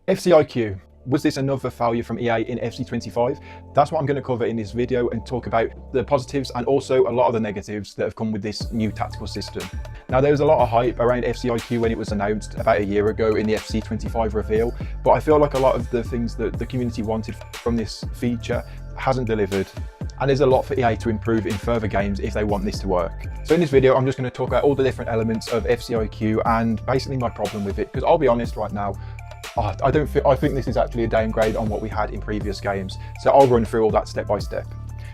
FCIQ. Was this another failure from EA in FC25? That's what I'm going to cover in this video and talk about the positives and also a lot of the negatives that have come with this new tactical system. Now, there was a lot of hype around FCIQ when it was announced about a year ago in the FC25 reveal, but I feel like a lot of the things that the community wanted from this feature hasn't delivered. And there's a lot for EA to improve in further games if they want this to work. So in this video, I'm just going to talk about all the different elements of FCIQ and basically my problem with it, because I'll be honest right now, I think this is actually a downgrade on what we had in previous games. So I'll run through all that step by step.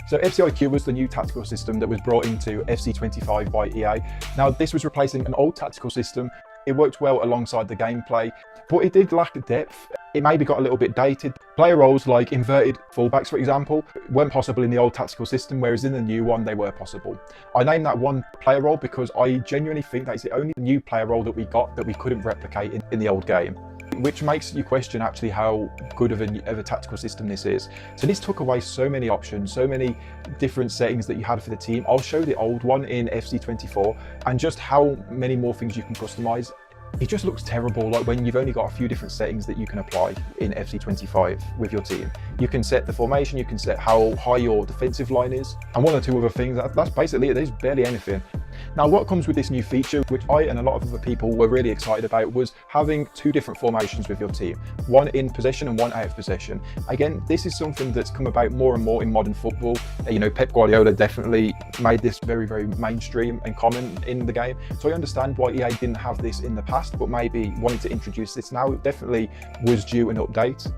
So FCIQ was the new tactical system that was brought into FC25 by EA. Now, this was replacing an old tactical system. It worked well alongside the gameplay, but it did lack depth. It maybe got a little bit dated. Player roles like inverted fullbacks, for example, weren't possible in the old tactical system, whereas in the new one, they were possible. I named that one player role because I genuinely think that it's the only new player role that we got that we couldn't replicate in the old game, which makes you question actually how good of a tactical system this is. So this took away so many options, so many different settings that you had for the team. I'll show the old one in FC24 and just how many more things you can customize. It just looks terrible, like when you've only got a few different settings that you can apply in FC25 with your team. You can set the formation, you can set how high your defensive line is, and one or two other things. That's basically it. There's barely anything. Now, what comes with this new feature, which I and a lot of other people were really excited about, was having two different formations with your team, one in possession and one out of possession. Again, this is something that's come about more and more in modern football. You know, Pep Guardiola definitely made this very, very mainstream and common in the game. So I understand why EA didn't have this in the past, but maybe wanting to introduce this now. It definitely was due an update.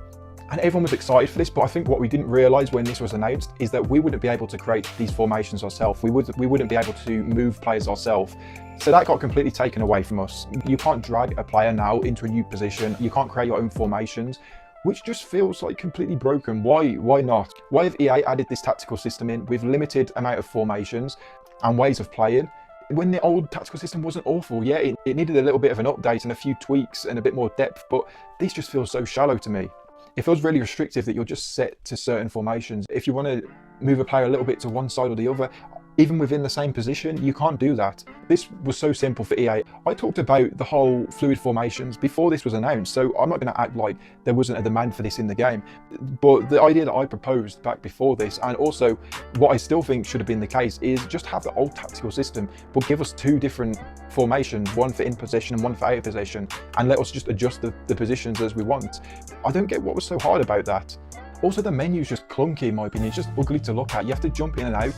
And everyone was excited for this, but I think what we didn't realise when this was announced is that we wouldn't be able to create these formations ourselves. We wouldn't be able to move players ourselves. So that got completely taken away from us. You can't drag a player now into a new position. You can't create your own formations, which just feels like completely broken. Why not? Why have EA added this tactical system in with limited amount of formations and ways of playing, when the old tactical system wasn't awful? Yeah, it needed a little bit of an update and a few tweaks and a bit more depth, but this just feels so shallow to me. It feels really restrictive that you're just set to certain formations. If you want to move a player a little bit to one side or the other, even within the same position, you can't do that. This was so simple for EA. I talked about the whole fluid formations before this was announced, so I'm not going to act like there wasn't a demand for this in the game. But the idea that I proposed back before this, and also what I still think should have been the case, is just have the old tactical system, but give us two different formations, one for in possession and one for out of possession, and let us just adjust the positions as we want. I don't get what was so hard about that. Also, the menu's just clunky in my opinion. It's just ugly to look at. You have to jump in and out.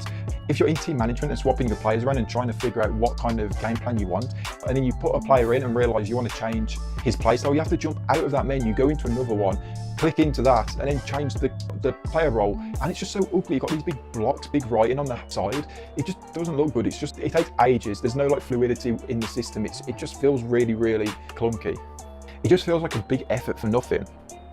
If you're in team management and swapping your players around and trying to figure out what kind of game plan you want, and then you put a player in and realise you want to change his play style, you have to jump out of that menu, go into another one, click into that, and then change the player role. And it's just so ugly. You've got these big blocks, big writing on the side. It just doesn't look good. It takes ages. There's no like fluidity in the system. It just feels really, really clunky. It just feels like a big effort for nothing.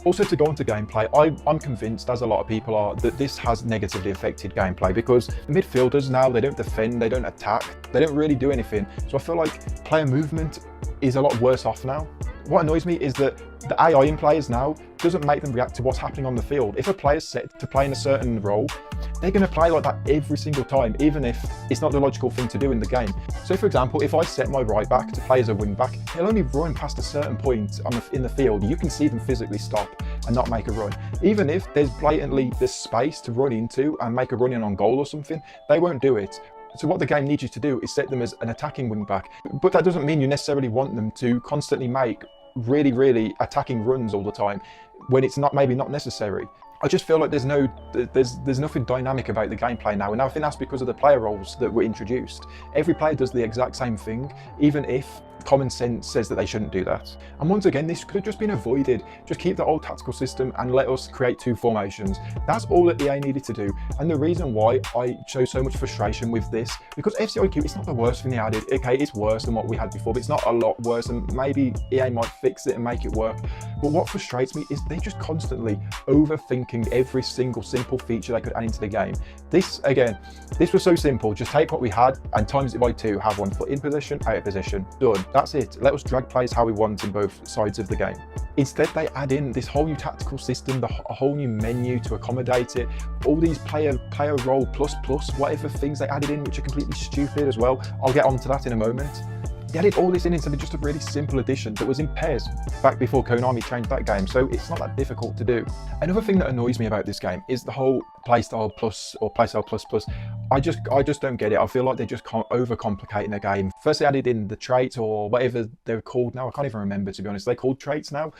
Also, to go into gameplay, I'm convinced, as a lot of people are, that this has negatively affected gameplay, because midfielders now, they don't defend, they don't attack, they don't really do anything. So I feel like player movement is a lot worse off now. What annoys me is that the AI in players now doesn't make them react to what's happening on the field. If a player's set to play in a certain role, they're going to play like that every single time, even if it's not the logical thing to do in the game. So for example, if I set my right back to play as a wing back, he'll only run past a certain point in the field. You can see them physically stop and not make a run. Even if there's blatantly this space to run into and make a run in on goal or something, they won't do it. So what the game needs you to do is set them as an attacking wing back. But that doesn't mean you necessarily want them to constantly make really, really attacking runs all the time when it's maybe not necessary. I just feel like there's nothing dynamic about the gameplay now, and I think that's because of the player roles that were introduced. Every player does the exact same thing, even if common sense says that they shouldn't do that. And once again, this could have just been avoided. Just keep the old tactical system and let us create two formations. That's all that EA needed to do. And the reason why I show so much frustration with this, because FCIQ, it's not the worst thing they added. Okay, it's worse than what we had before, but it's not a lot worse, and maybe EA might fix it and make it work. But what frustrates me is they just constantly overthinking every single simple feature they could add into the game. This was so simple. Just take what we had and times it by 2, have one for in possession, out of possession, done. That's it. Let us drag players how we want in both sides of the game. Instead, they add in this whole new tactical system, a whole new menu to accommodate it, all these player role plus whatever things they added in, which are completely stupid as well. I'll get onto that in a moment. They added all this in instead of just a really simple addition that was in pairs back before Konami changed that game, so it's not that difficult to do. Another thing that annoys me about this game is the whole playstyle plus or playstyle plus plus. I just don't get it. I feel like they're just overcomplicating the game. First they added in the traits or whatever they're called now. I can't even remember, to be honest. They're called traits now.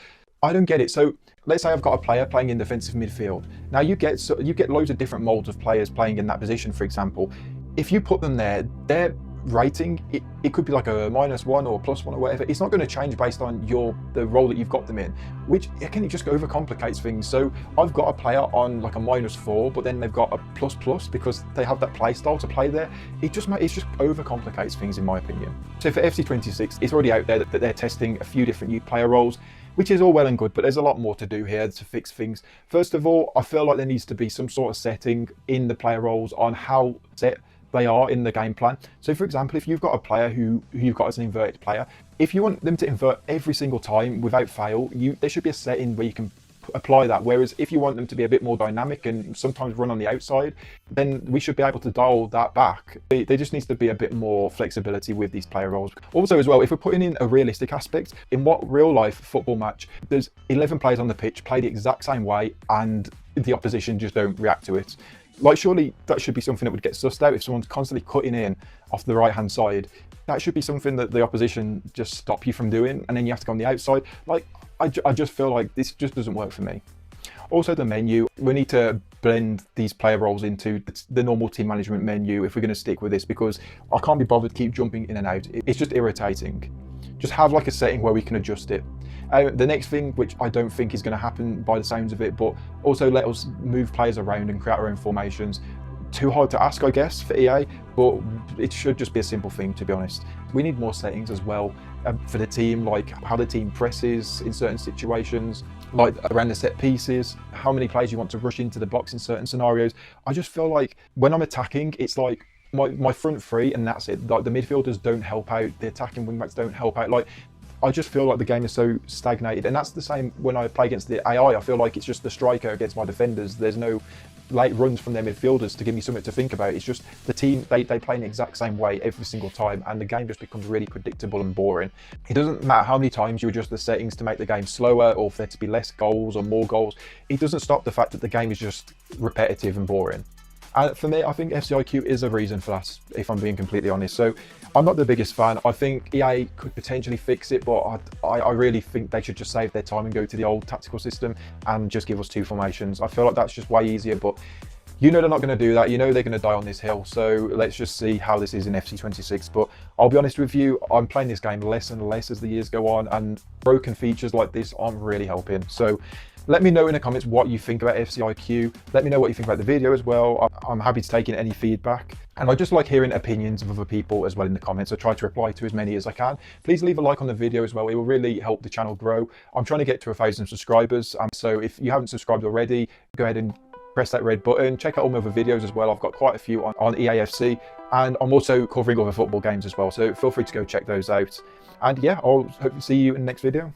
I don't get it. So let's say I've got a player playing in defensive midfield. Now you get loads of different molds of players playing in that position, for example. If you put them there, their rating, it could be like a -1 or +1 or whatever. It's not going to change based on the role that you've got them in, which again, it just overcomplicates things. So I've got a player on like a -4, but then they've got a ++ because they have that play style to play there. It just overcomplicates things, in my opinion. So for FC26, it's already out there that they're testing a few different youth player roles, which is all well and good, but there's a lot more to do here to fix things. First of all, I feel like there needs to be some sort of setting in the player roles on how set they are in the game plan. So for example, if you've got a player who you've got as an inverted player, if you want them to invert every single time without fail, there should be a setting where you can apply that. Whereas if you want them to be a bit more dynamic and sometimes run on the outside, then we should be able to dial that back. There just needs to be a bit more flexibility with these player roles. Also as well, if we're putting in a realistic aspect, in what real life football match, there's 11 players on the pitch, play the exact same way, and the opposition just don't react to it. Like, surely that should be something that would get sussed out if someone's constantly cutting in off the right-hand side. That should be something that the opposition just stop you from doing, and then you have to go on the outside. Like, I just feel like this just doesn't work for me. Also, the menu, we need to blend these player roles into the normal team management menu if we're going to stick with this, because I can't be bothered to keep jumping in and out. It's just irritating. Just have like a setting where we can adjust it. The next thing, which I don't think is going to happen by the sounds of it, but also let us move players around and create our own formations. Too hard to ask, I guess, for EA, but it should just be a simple thing, to be honest. We need more settings as well for the team, like how the team presses in certain situations, like around the set pieces, how many players you want to rush into the box in certain scenarios. I just feel like when I'm attacking, it's like my front three and that's it. Like the midfielders don't help out, the attacking wingbacks don't help out. Like, I just feel like the game is so stagnated, and that's the same when I play against the AI. I feel like it's just the striker against my defenders. There's no late runs from their midfielders to give me something to think about. It's just the team, they play in the exact same way every single time, and the game just becomes really predictable and boring. It doesn't matter how many times you adjust the settings to make the game slower or for there to be less goals or more goals. It doesn't stop the fact that the game is just repetitive and boring. And for me, I think FCIQ is a reason for that, if I'm being completely honest. So I'm not the biggest fan. I think EA could potentially fix it, but I really think they should just save their time and go to the old tactical system and just give us 2 formations. I feel like that's just way easier, but you know they're not going to do that. You know they're going to die on this hill. So let's just see how this is in FC26. But I'll be honest with you, I'm playing this game less and less as the years go on, and broken features like this aren't really helping. So let me know in the comments what you think about FCIQ. Let me know what you think about the video as well. I'm happy to take in any feedback. And I just like hearing opinions of other people as well in the comments. I try to reply to as many as I can. Please leave a like on the video as well. It will really help the channel grow. I'm trying to get to 1,000 subscribers. So if you haven't subscribed already, go ahead and press that red button. Check out all my other videos as well. I've got quite a few on EAFC, and I'm also covering other football games as well. So feel free to go check those out. And yeah, I'll hope to see you in the next video.